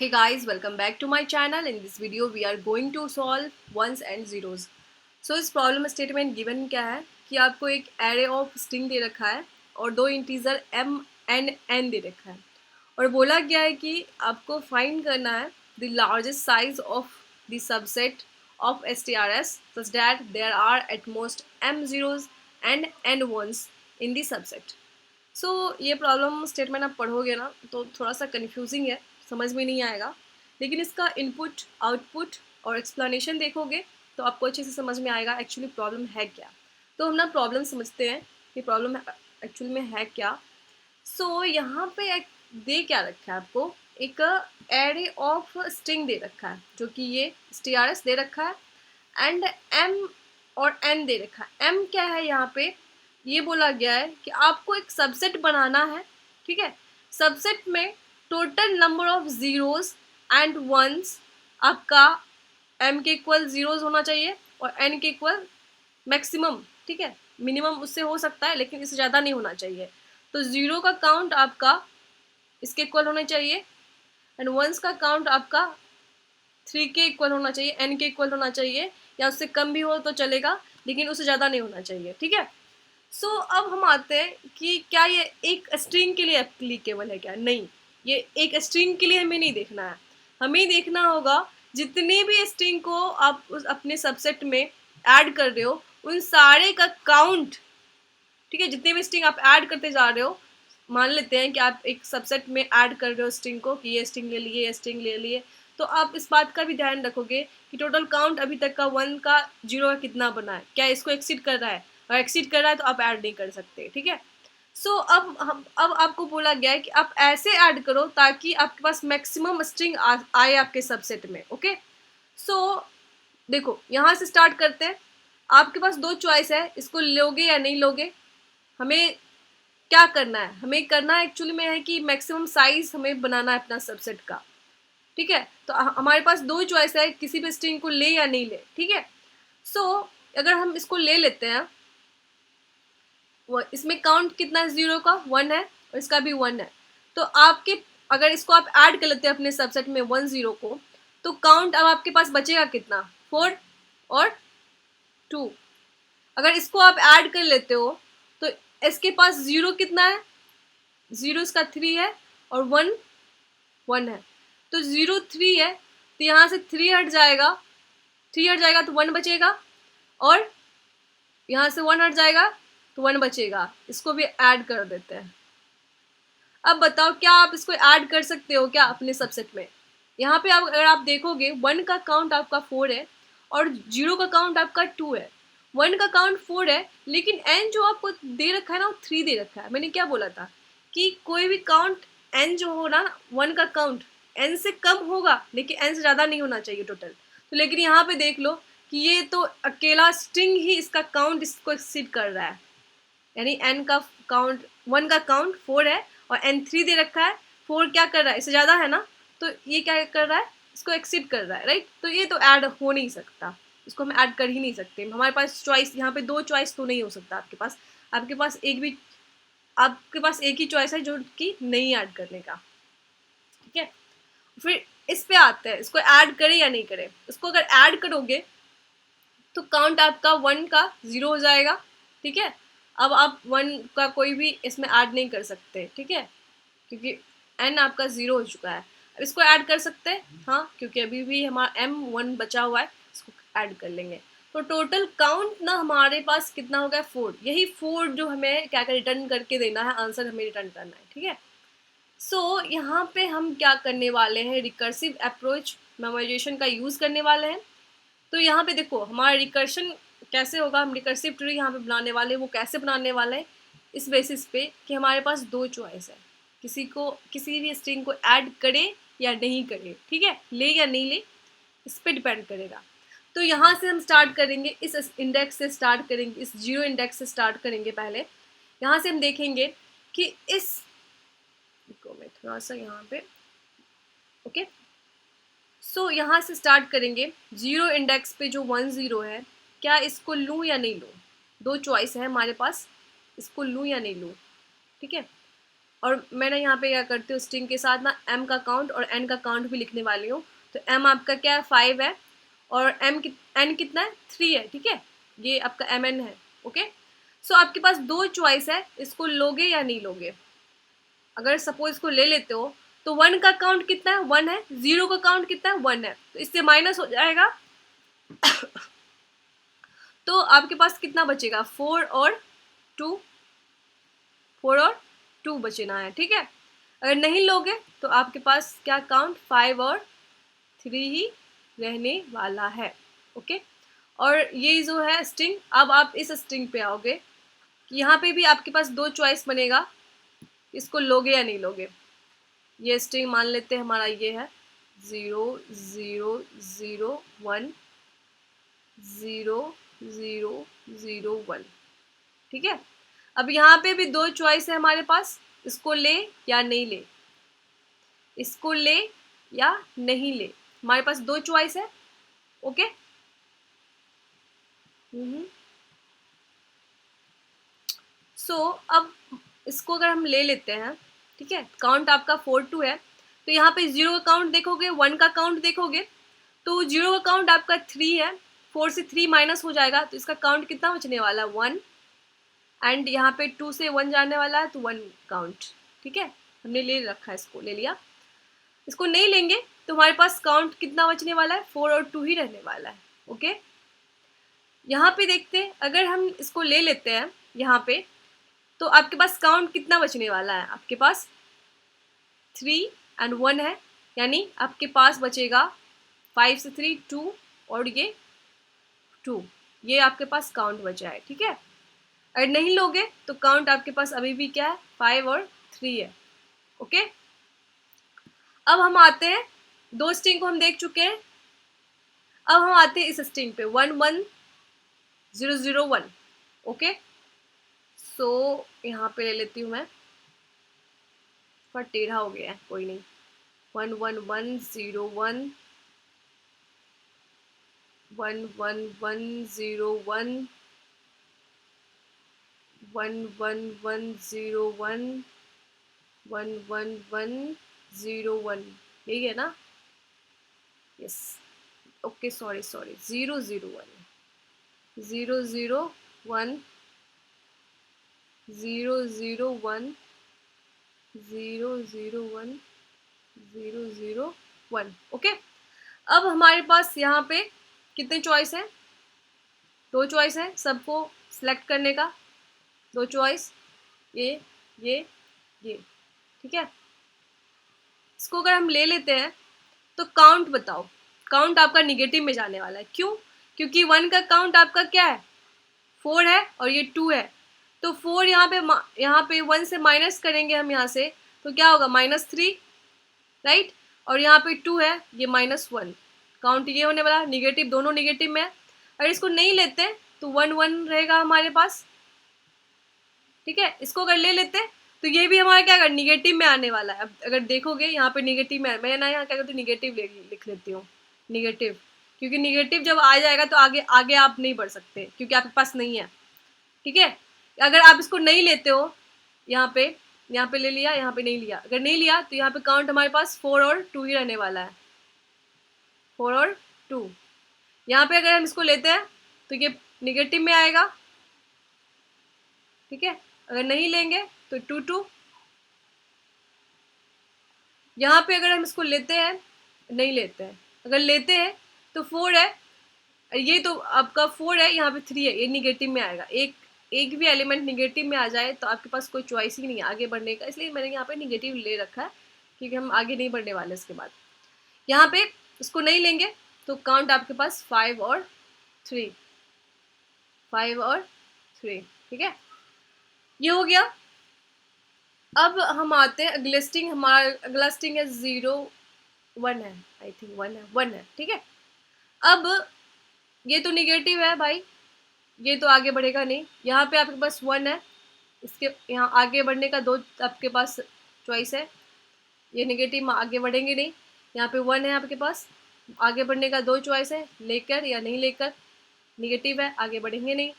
Hey guys, welcome back to my channel. In this video we are going to solve ones and zeros. So इस problem statement given क्या है कि आपको एक array of string दे रखा है और दो इंटीजर m एंड n दे रखा है और बोला गया है कि आपको फाइंड करना है the largest size of the subset of STRS such that there are at most m zeros and n ones in the subset. सो ये प्रॉब्लम स्टेटमेंट आप पढ़ोगे ना तो थोड़ा सा कन्फ्यूजिंग है, समझ में नहीं आएगा, लेकिन इसका इनपुट आउटपुट और एक्सप्लेनेशन देखोगे तो आपको अच्छे से समझ में आएगा एक्चुअली प्रॉब्लम है क्या। तो हम ना प्रॉब्लम समझते हैं कि प्रॉब्लम एक्चुअली में है क्या। सो यहाँ पे एक दे क्या रखा है, आपको एक एरे ऑफ स्ट्रिंग दे रखा है जो कि ये STRS दे रखा है एंड m और n दे रखा है। m क्या है, यहाँ पे ये बोला गया है कि आपको एक सबसेट बनाना है, ठीक है। सबसेट में total number of zeros and ones आपका m के इक्वल ज़ीरोज़ होना चाहिए और n के इक्वल मैक्सिमम, ठीक है। मिनिमम उससे हो सकता है लेकिन इससे ज़्यादा नहीं होना चाहिए। तो ज़ीरो का काउंट आपका इसके इक्वल होना चाहिए एंड वंस का काउंट आपका 3 के इक्वल होना चाहिए, n के इक्वल होना चाहिए, या उससे कम भी हो तो चलेगा लेकिन उससे ज़्यादा नहीं होना चाहिए, ठीक है। सो अब हम आते हैं कि क्या ये एक स्ट्रिंग के लिए एप्लीकेबल है क्या। नहीं, ये एक स्ट्रिंग के लिए हमें नहीं देखना है, हमें देखना होगा जितने भी स्ट्रिंग को आप उस अपने सबसेट में ऐड कर रहे हो उन सारे का काउंट, ठीक है। जितने भी स्ट्रिंग आप ऐड करते जा रहे हो, मान लेते हैं कि आप एक सबसेट में ऐड कर रहे हो स्ट्रिंग को कि ये स्ट्रिंग ले लिए, ये स्ट्रिंग ले लिए, तो आप इस बात का भी ध्यान रखोगे कि टोटल काउंट अभी तक का 1 का 0 का कितना बना है, क्या इसको एक्सीड कर रहा है, और एक्सीड कर रहा है तो आप ऐड नहीं कर सकते, ठीक है। सो अब आपको बोला गया है कि आप ऐसे ऐड करो ताकि आपके पास मैक्सिमम स्ट्रिंग आए आपके सबसेट में, ओके। सो देखो यहाँ से स्टार्ट करते हैं। आपके पास दो चॉइस है, इसको लोगे या नहीं लोगे। हमें क्या करना है, हमें करना एक्चुअली में है कि मैक्सिमम साइज हमें बनाना है अपना सबसेट का, ठीक है। तो हमारे पास दो चॉइस है, किसी भी स्ट्रिंग को ले या नहीं ले, ठीक है। सो अगर हम इसको ले लेते हैं, इसमें काउंट कितना है, 0 का 1 है और इसका भी 1 है। तो आपके अगर इसको आप ऐड कर लेते हैं अपने सबसेट में 1 0 को, तो काउंट अब आपके पास बचेगा कितना, 4 और 2। अगर इसको आप ऐड कर लेते हो तो इसके पास 0 कितना है, 0 इसका 3 है और 1 1 है। तो 0 3 है तो यहाँ से 3 हट जाएगा, 3 हट जाएगा तो 1 बचेगा, और यहाँ से 1 हट जाएगा तो 1 बचेगा। इसको भी ऐड कर देते हैं। अब बताओ क्या आप इसको ऐड कर सकते हो क्या अपने सबसेट में। यहाँ पे आप अगर आप देखोगे 1 का काउंट आपका 4 है और 0 का काउंट आपका 2 है। 1 का काउंट 4 है लेकिन n जो आपको दे रखा है ना वो 3 दे रखा है। मैंने क्या बोला था कि कोई भी काउंट n जो हो ना, 1 का काउंट n से कम होगा लेकिन n से ज़्यादा नहीं होना चाहिए टोटल। तो लेकिन यहाँ पे देख लो कि ये तो अकेला स्ट्रिंग ही इसका काउंट इसको एक्सीड कर रहा है, यानी n का काउंट 1 का काउंट 4 है और n 3 दे रखा है। 4 क्या कर रहा है, इससे ज़्यादा है ना, तो ये क्या कर रहा है, इसको एक्सीड कर रहा है, राइट। तो ये तो ऐड हो नहीं सकता, इसको हम ऐड कर ही नहीं सकते। हमारे पास चॉइस यहाँ पे दो चॉइस तो नहीं हो सकता आपके पास, आपके पास एक ही चॉइस है जो कि नहीं ऐड करने का, ठीक है। फिर इस पे आते हैं, इसको ऐड करें या नहीं करें। इसको अगर ऐड करोगे तो काउंट आपका 1 का 0 हो जाएगा, ठीक है। अब आप 1 का कोई भी इसमें ऐड नहीं कर सकते, ठीक है, क्योंकि n आपका 0 हो चुका है। अब इसको ऐड कर सकते हैं, हाँ, क्योंकि अभी भी हमारा m 1 बचा हुआ है, इसको ऐड कर लेंगे। तो टोटल काउंट ना हमारे पास कितना हो गया, 4। यही 4 जो हमें क्या क्या रिटर्न करके देना है, आंसर हमें रिटर्न करना है, ठीक है। सो यहाँ पे हम क्या करने वाले हैं, रिकर्सिव अप्रोच मेमोराइजेशन का यूज़ करने वाले हैं। तो यहाँ पे देखो हमारा रिकर्शन कैसे होगा, हम रिकर्सिव ट्री यहाँ पे बनाने वाले हैं। वो कैसे बनाने वाले हैं, इस बेसिस पे कि हमारे पास दो चॉइस है, किसी भी स्ट्रिंग को ऐड करे या नहीं करे, ठीक है, ले या नहीं ले, इस पर डिपेंड करेगा। तो यहाँ से हम स्टार्ट करेंगे, इस इंडेक्स से स्टार्ट करेंगे, इस 0 इंडेक्स से स्टार्ट करेंगे। पहले यहाँ से हम देखेंगे कि इस को मैं थोड़ा सा यहाँ पे, ओके। सो यहाँ से स्टार्ट करेंगे, 0 इंडेक्स पे जो 1 0 है, क्या इसको लूँ या नहीं लूँ। दो चॉइस है हमारे पास, इसको लूँ या नहीं लूँ, ठीक है। और मैं ना यहाँ पे क्या करती हूँ, स्ट्रिंग के साथ ना m का काउंट और n का काउंट भी लिखने वाली हूँ। तो m आपका क्या है, 5 है, और n कितना है, 3 है, ठीक है, ये आपका mn है। ओके, सो आपके पास दो चॉइस है, इसको लोगे या नहीं लोगे। अगर सपोज इसको ले लेते हो तो 1 का काउंट कितना है, 1 है, 0 का काउंट कितना है, 1 है, तो इससे माइनस हो जाएगा। तो आपके पास कितना बचेगा, 4 और 2, 4 और 2 बचना है, ठीक है। अगर नहीं लोगे तो आपके पास क्या काउंट, 5 और 3 ही रहने वाला है। ओके, और ये जो है स्ट्रिंग, अब आप इस स्ट्रिंग पे आओगे कि यहाँ पे भी आपके पास दो चॉइस बनेगा, इसको लोगे या नहीं लोगे। ये स्ट्रिंग मान लेते हैं हमारा ये है 0 0 0 1 0 0 0 1, ठीक है। अब यहाँ पे भी दो चॉइस है हमारे पास, इसको ले या नहीं ले, इसको ले या नहीं ले, हमारे पास दो चॉइस है। ओके, सो अब इसको अगर हम ले लेते हैं, ठीक है, काउंट आपका 4 2 है, तो यहाँ पे 0 का काउंट देखोगे, 1 का काउंट देखोगे, तो 0 का काउंट आपका 3 है, 4 से 3 माइनस हो जाएगा, तो इसका काउंट कितना बचने वाला है, 1, एंड यहाँ पे 2 से 1 जाने वाला है, तो 1 काउंट, ठीक है, हमने ले रखा है, इसको ले लिया। इसको नहीं लेंगे तो हमारे पास काउंट कितना बचने वाला है, 4 और 2 ही रहने वाला है। ओके, यहाँ पे देखते हैं, अगर हम इसको ले लेते हैं यहाँ पे, तो आपके पास काउंट कितना बचने वाला है, आपके पास 3 एंड 1 है, यानी आपके पास बचेगा 5 से 3 2 और ये 2, ये आपके पास काउंट बचा है, ठीक है। अगर नहीं लोगे तो काउंट आपके पास अभी भी क्या है, 5 और 3 है। ओके, अब हम आते हैं, दो स्ट्रिंग को हम देख चुके हैं, अब हम आते हैं इस स्ट्रिंग पे 1 1 0 0 1। ओके, सो यहाँ पे ले लेती हूँ मैं, पर टेढ़ा हो गया है, कोई नहीं, 1 1 1 0 1 1 1 1 0 1 1 1 1 0 1 1 1 1 0 1, यही है ना, यस। Okay, sorry 0 0 1 0 0 1 0 0 1 0 0 1 0 0 1। ओके, अब हमारे पास यहाँ पे कितने चॉइस हैं, दो चॉइस है, सबको सिलेक्ट करने का, दो चॉइस, ये ये ये, ठीक है। इसको अगर हम ले लेते हैं तो काउंट बताओ, काउंट आपका निगेटिव में जाने वाला है, क्यों, क्योंकि 1 का काउंट आपका क्या है, 4 है, और ये 2 है, तो 4 यहाँ पे 1 से माइनस करेंगे हम यहाँ से, तो क्या होगा, -3, राइट, और यहाँ पे 2 है, ये -1, काउंट ये होने वाला, निगेटिव, दोनों निगेटिव में है। अगर इसको नहीं लेते तो 1 1 रहेगा हमारे पास, ठीक है। इसको अगर ले लेते तो ये भी हमारा क्या, अगर निगेटिव में आने वाला है। अब अगर देखोगे यहाँ पे निगेटिव में, मैं ना यहाँ क्या करती हूँ, निगेटिव लिख लेती हूँ, निगेटिव, क्योंकि निगेटिव जब आ जाएगा तो आगे आगे आप नहीं बढ़ सकते, क्योंकि आपके पास नहीं है, ठीक है। अगर आप इसको नहीं लेते हो, यहाँ पे ले लिया, यहाँ पे नहीं लिया, अगर नहीं लिया तो यहाँ पे काउंट हमारे पास 4 और 2 ही रहने वाला है, 4 और 2। यहाँ पे अगर हम इसको लेते हैं तो ये निगेटिव में आएगा, ठीक है। अगर नहीं लेंगे तो 2 2, यहाँ पे अगर हम इसको लेते हैं, नहीं लेते हैं, अगर लेते हैं तो 4 है, ये तो आपका 4 है, यहाँ पे 3 है, ये निगेटिव में आएगा, एक भी एलिमेंट निगेटिव में आ जाए तो आपके पास कोई चॉइस ही नहीं है आगे बढ़ने का, इसलिए मैंने यहाँ पे निगेटिव ले रखा है, क्योंकि हम आगे नहीं बढ़ने वाले। इसके बाद यहाँ पे इसको नहीं लेंगे तो काउंट आपके पास 5 और 3, 5 और 3, ठीक है, ये हो गया। अब हम आते हैं अगले स्ट्रिंग, हमारा अगला स्ट्रिंग है 0 1 है, आई थिंक 1 है, ठीक है। अब ये तो निगेटिव है भाई, ये तो आगे बढ़ेगा नहीं, यहाँ पे आपके पास 1 है, इसके यहाँ आगे बढ़ने का दो आपके पास चॉइस है, ये निगेटिव में आगे बढ़ेंगे नहीं, यहाँ पे 1 है आपके पास, आगे बढ़ने का दो चॉइस है, लेकर या नहीं लेकर, निगेटिव है, आगे बढ़ेंगे नहीं,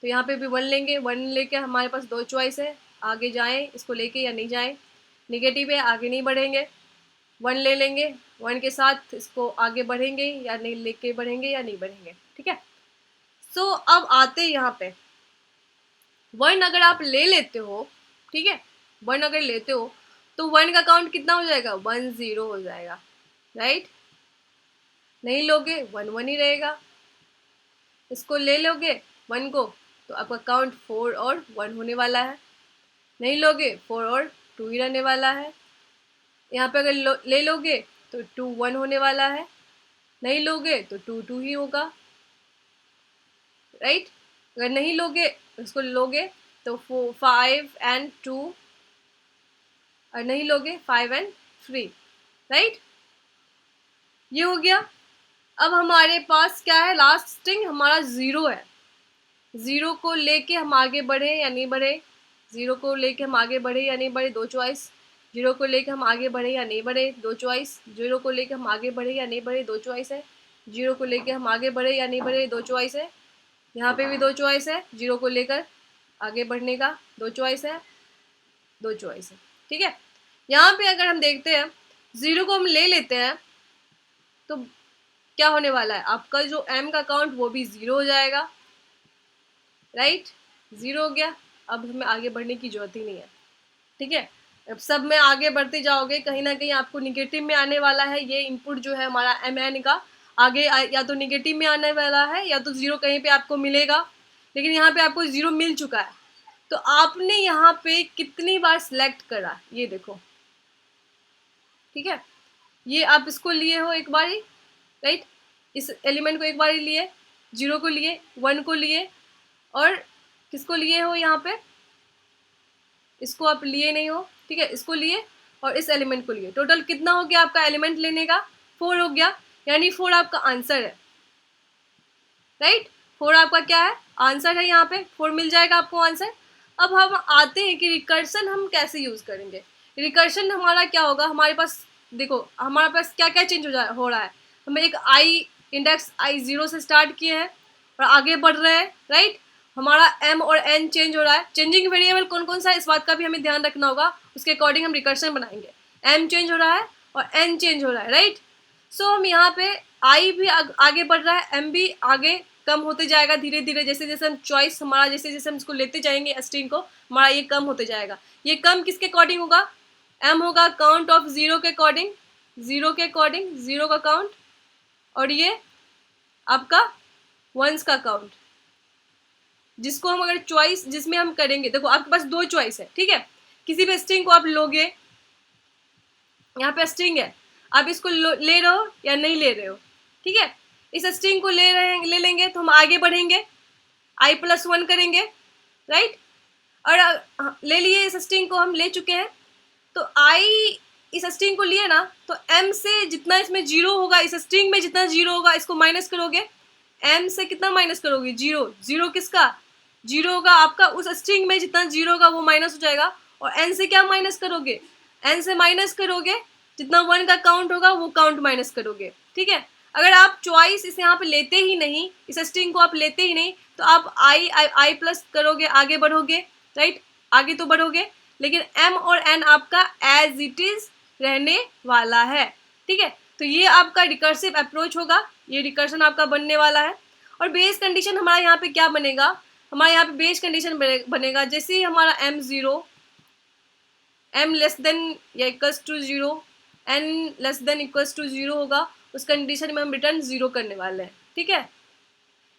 तो यहाँ पे भी 1 लेंगे, 1 लेकर हमारे पास दो चॉइस है, आगे जाएं इसको लेके या नहीं जाएं, नेगेटिव है आगे नहीं बढ़ेंगे, 1 ले लेंगे, 1 के साथ इसको आगे बढ़ेंगे या नहीं लेके बढ़ेंगे या नहीं बढ़ेंगे, ठीक है। सो अब आते यहाँ पे 1 अगर आप ले लेते हो, ठीक है, 1 अगर लेते हो तो 1 का काउंट कितना हो जाएगा, 1 0 हो जाएगा, राइट। नहीं लोगे 1 1 ही रहेगा, इसको ले लोगे 1 को तो आपका काउंट 4 और 1 होने वाला है, नहीं लोगे 4 और 2 ही रहने वाला है। यहाँ पे अगर ले लोगे तो 2 1 होने वाला है, नहीं लोगे तो 2 2 ही होगा, राइट। अगर नहीं लोगे इसको लोगे तो 5 and 2, और नहीं लोगे 5 and 3, राइट। ये हो गया। अब हमारे पास क्या है, लास्ट स्ट्रिंग हमारा 0 है, 0 को लेके हम आगे बढ़े या नहीं बढ़े, 0 को लेके हम आगे बढ़े या नहीं बढ़े, 2 चॉइस, 0 को लेके हम आगे बढ़े या नहीं बढ़े, 2 चॉइस, 0 को लेके हम आगे बढ़े या नहीं बढ़े, 2 चॉइस है, 0 को लेके हम आगे बढ़े या नहीं बढ़े, 2 चॉइस है, यहाँ पे भी 2 चॉइस है, 0 को लेकर आगे बढ़ने का 2 चॉइस है, 2 चॉइस है, ठीक है। यहाँ पे अगर हम देखते हैं 0 को हम ले लेते हैं तो क्या होने वाला है, आपका जो m का काउंट वो भी 0 हो जाएगा, राइट, 0 हो गया। अब हमें आगे बढ़ने की जरूरत ही नहीं है, ठीक है। अब सब में आगे बढ़ते जाओगे कहीं ना कहीं आपको निगेटिव में आने वाला है, ये इनपुट जो है हमारा mn का आगे या तो निगेटिव में आने वाला है या तो 0 कहीं पे आपको मिलेगा, लेकिन यहाँ पे आपको 0 मिल चुका है। तो आपने यहाँ पे कितनी बार सिलेक्ट करा ये देखो, ठीक है। ये आप इसको लिए हो एक बार ही, राइट, इस एलिमेंट को एक बार ही लिए, 0 को लिए, 1 को लिए, और किसको लिए हो यहाँ पे, इसको आप लिए नहीं हो, ठीक है, इसको लिए और इस एलिमेंट को लिए। टोटल कितना हो गया आपका एलिमेंट लेने का, 4 हो गया, यानी 4 आपका आंसर है, राइट। 4 आपका क्या है, आंसर है, यहाँ पे 4 मिल जाएगा आपको आंसर। अब हम आते हैं कि रिकर्शन हम कैसे यूज करेंगे। रिकर्शन हमारा क्या होगा, हमारे पास देखो हमारे पास क्या क्या चेंज हो रहा है, हमें एक इंडेक्स आई 0 से स्टार्ट किए हैं और आगे बढ़ रहे हैं, राइट। हमारा m और n चेंज हो रहा है, चेंजिंग वेरिएबल कौन कौन सा है इस बात का भी हमें ध्यान रखना होगा, उसके अकॉर्डिंग हम रिकर्शन बनाएंगे। m चेंज हो रहा है और n चेंज हो रहा है, राइट। सो हम यहाँ पे i भी आगे बढ़ रहा है, m भी आगे कम होते जाएगा धीरे धीरे, जैसे जैसे हम चॉइस हमारा जैसे जैसे हम इसको लेते जाएंगे स्ट्रिंग को, हमारा ये कम होते जाएगा। ये कम किसके अकॉर्डिंग होगा, m होगा काउंट ऑफ 0 के अकॉर्डिंग, 0 के अकॉर्डिंग 0 का काउंट, और ये आपका 1s का काउंट, जिसको हम अगर चॉइस जिसमें हम करेंगे, देखो आपके पास 2 चॉइस है, ठीक है। किसी भी स्ट्रिंग को आप लोगे, यहाँ पे स्ट्रिंग है, आप इसको ले रहे हो या नहीं ले रहे हो, ठीक है। इस स्ट्रिंग को ले लेंगे तो हम आगे बढ़ेंगे, i+1 करेंगे, राइट। और ले लिए इस स्ट्रिंग को, हम ले चुके हैं, तो i इस स्ट्रिंग को लिए ना, तो m से जितना इसमें 0 होगा, इस स्ट्रिंग में जितना 0 होगा इसको माइनस करोगे, m से कितना माइनस करोगे, 0, 0 किसका, 0 होगा आपका, उस स्ट्रिंग में जितना 0 होगा वो माइनस हो जाएगा, और n से क्या माइनस करोगे, n से माइनस करोगे जितना 1 का काउंट होगा वो काउंट माइनस करोगे, ठीक है। अगर आप चॉइस इसे यहाँ पे लेते ही नहीं, इस स्ट्रिंग को आप लेते ही नहीं, तो आप i प्लस करोगे, आगे बढ़ोगे, राइट, आगे तो बढ़ोगे, लेकिन m और n आपका एज इट इज रहने वाला है, ठीक है। तो ये आपका रिकर्सिव अप्रोच होगा, ये रिकर्शन आपका बनने वाला है। और बेस कंडीशन हमारा यहाँ पे क्या बनेगा, हमारे यहाँ पे बेस कंडीशन बनेगा जैसे ही हमारा m लेस देन या equals to 0, n less than equals to 0 होगा, उस कंडीशन में हम रिटर्न 0 करने वाले हैं, ठीक है।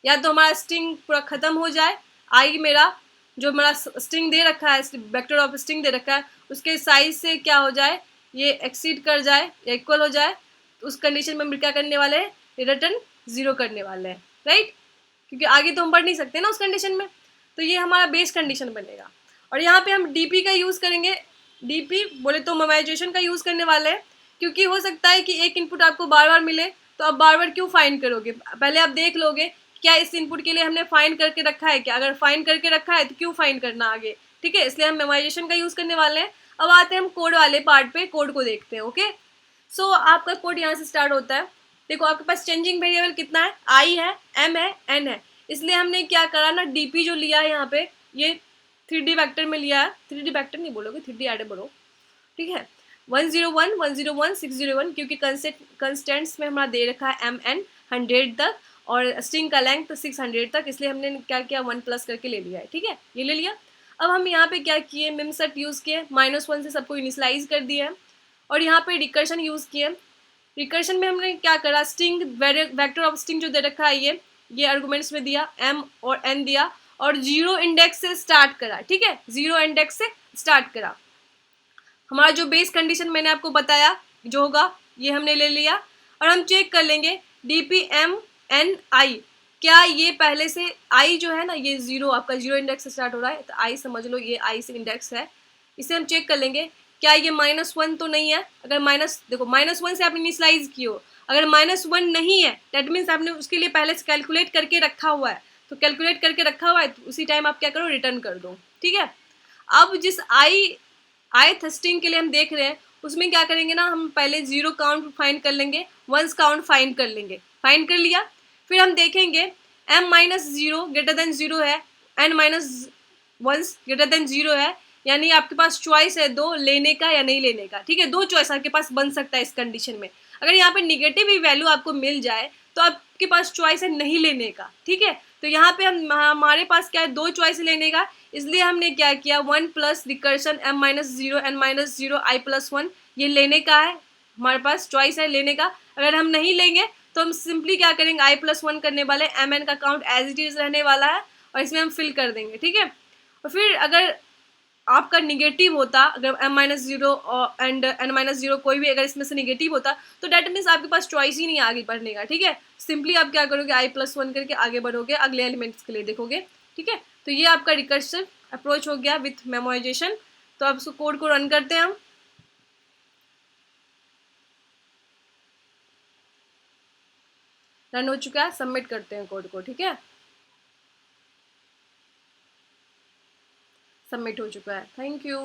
या तो हमारा स्ट्रिंग पूरा खत्म हो जाए, आई मेरा जो हमारा स्ट्रिंग दे रखा है, वेक्टर ऑफ स्ट्रिंग दे रखा है, उसके साइज से क्या हो जाए, ये एक्सीड कर जाए या इक्वल हो जाए, तो उस कंडीशन में हम क्या करने वाले हैं, रिटर्न 0 करने वाले हैं, राइट, क्योंकि आगे तो हम बढ़ नहीं सकते ना उस कंडीशन में। तो ये हमारा बेस कंडीशन बनेगा। और यहाँ पे हम डीपी का यूज़ करेंगे, डीपी बोले तो मेमोराइजेशन का यूज़ करने वाले हैं, क्योंकि हो सकता है कि एक इनपुट आपको बार बार मिले, तो आप बार बार क्यों फाइंड करोगे, पहले आप देख लोगे क्या इस इनपुट के लिए हमने फाइंड करके रखा है क्या, अगर फाइंड करके रखा है तो क्यों फाइंड करना आगे, ठीक है, इसलिए हम मेमोराइजेशन का यूज़ करने वाले हैं। अब आते हैं हम कोड वाले पार्ट पे, कोड को देखते हैं, ओके। सो आपका कोड यहाँ से स्टार्ट होता है, देखो आपके पास चेंजिंग वेरिएबल कितना है, आई है, m है, n है, इसलिए हमने क्या करा ना, डीपी जो लिया है यहाँ पे, ये 3D वेक्टर में लिया है, 3D वेक्टर नहीं बोलोगे, 3D एरे बोलो, ठीक है। 101 101 601 क्योंकि कंस्टेंट्स में हमारा दे रखा है mn 100 तक और स्ट्रिंग का लेंथ 600 तक, इसलिए हमने क्या किया 1 प्लस करके ले लिया है, ठीक है, ये ले लिया। अब हम यहाँ पे क्या किए, मिमसेट यूज़ किए, -1 से सबको इनिशलाइज कर दिया है और यहाँ पे रिकर्शन यूज़ किए। रिकर्शन में हमने क्या करा, स्ट्रिंग वेक्टर ऑफ स्ट्रिंग जो दे रखा है ये आर्गुमेंट्स में दिया, m और n दिया और 0 इंडेक्स से स्टार्ट करा, ठीक है, 0 इंडेक्स से स्टार्ट करा। हमारा जो बेस कंडीशन मैंने आपको बताया जो होगा ये हमने ले लिया और हम चेक कर लेंगे DPMNI, क्या ये पहले से I जो है ना, ये 0 आपका 0 इंडेक्स से स्टार्ट हो रहा है, तो I समझ लो ये I से इंडेक्स है, इसे हम चेक कर लेंगे क्या ये -1 तो नहीं है। अगर देखो -1 से आपने इनिशियलाइज की हो, अगर -1 नहीं है दैट मीन्स आपने उसके लिए पहले से कैलकुलेट करके रखा हुआ है, तो कैलकुलेट करके रखा हुआ है तो उसी टाइम आप क्या करो, रिटर्न कर दो, ठीक है। अब जिस ith स्ट्रिंग के लिए हम देख रहे हैं उसमें क्या करेंगे ना, हम पहले 0 काउंट फाइंड कर लेंगे, 1 काउंट फाइंड कर लेंगे, फाइंड कर लिया, फिर हम देखेंगे m-0 ग्रेटर देन 0 है, n-1 ग्रेटर देन 0 है, यानी आपके पास चॉइस है दो, लेने का या नहीं लेने का, ठीक है, दो चॉइस आपके पास बन सकता है इस कंडीशन में। अगर यहाँ पे निगेटिव ही वैल्यू आपको मिल जाए तो आपके पास चॉइस है नहीं लेने का, ठीक है। तो यहाँ पे हमारे पास क्या है, दो चॉइस लेने का, इसलिए हमने क्या किया 1 plus recursion m-0 n-0 i+1 ये लेने का है, हमारे पास चॉइस है लेने का। अगर हम नहीं लेंगे तो हम सिंपली क्या करेंगे, i+1 करने वाले, mn का काउंट एज इट इज रहने वाला है और इसमें हम फिल कर देंगे, ठीक है। और फिर अगर आपका निगेटिव होता, अगर m-0 और एंड n-0 कोई भी अगर इसमें से निगेटिव होता तो डेट मीन्स आपके पास चॉइस ही नहीं है आगे बढ़ने का, ठीक है। सिंपली आप क्या करोगे, i+1 करके आगे बढ़ोगे, अगले एलिमेंट्स के लिए देखोगे, ठीक है। तो ये आपका रिकर्सिव अप्रोच हो गया विथ मेमोराइजेशन। तो अब इसको कोड को रन करते हैं हम, रन हो चुका है, सबमिट करते हैं कोड को, ठीक है, सबमिट हो चुका है, थैंक यू।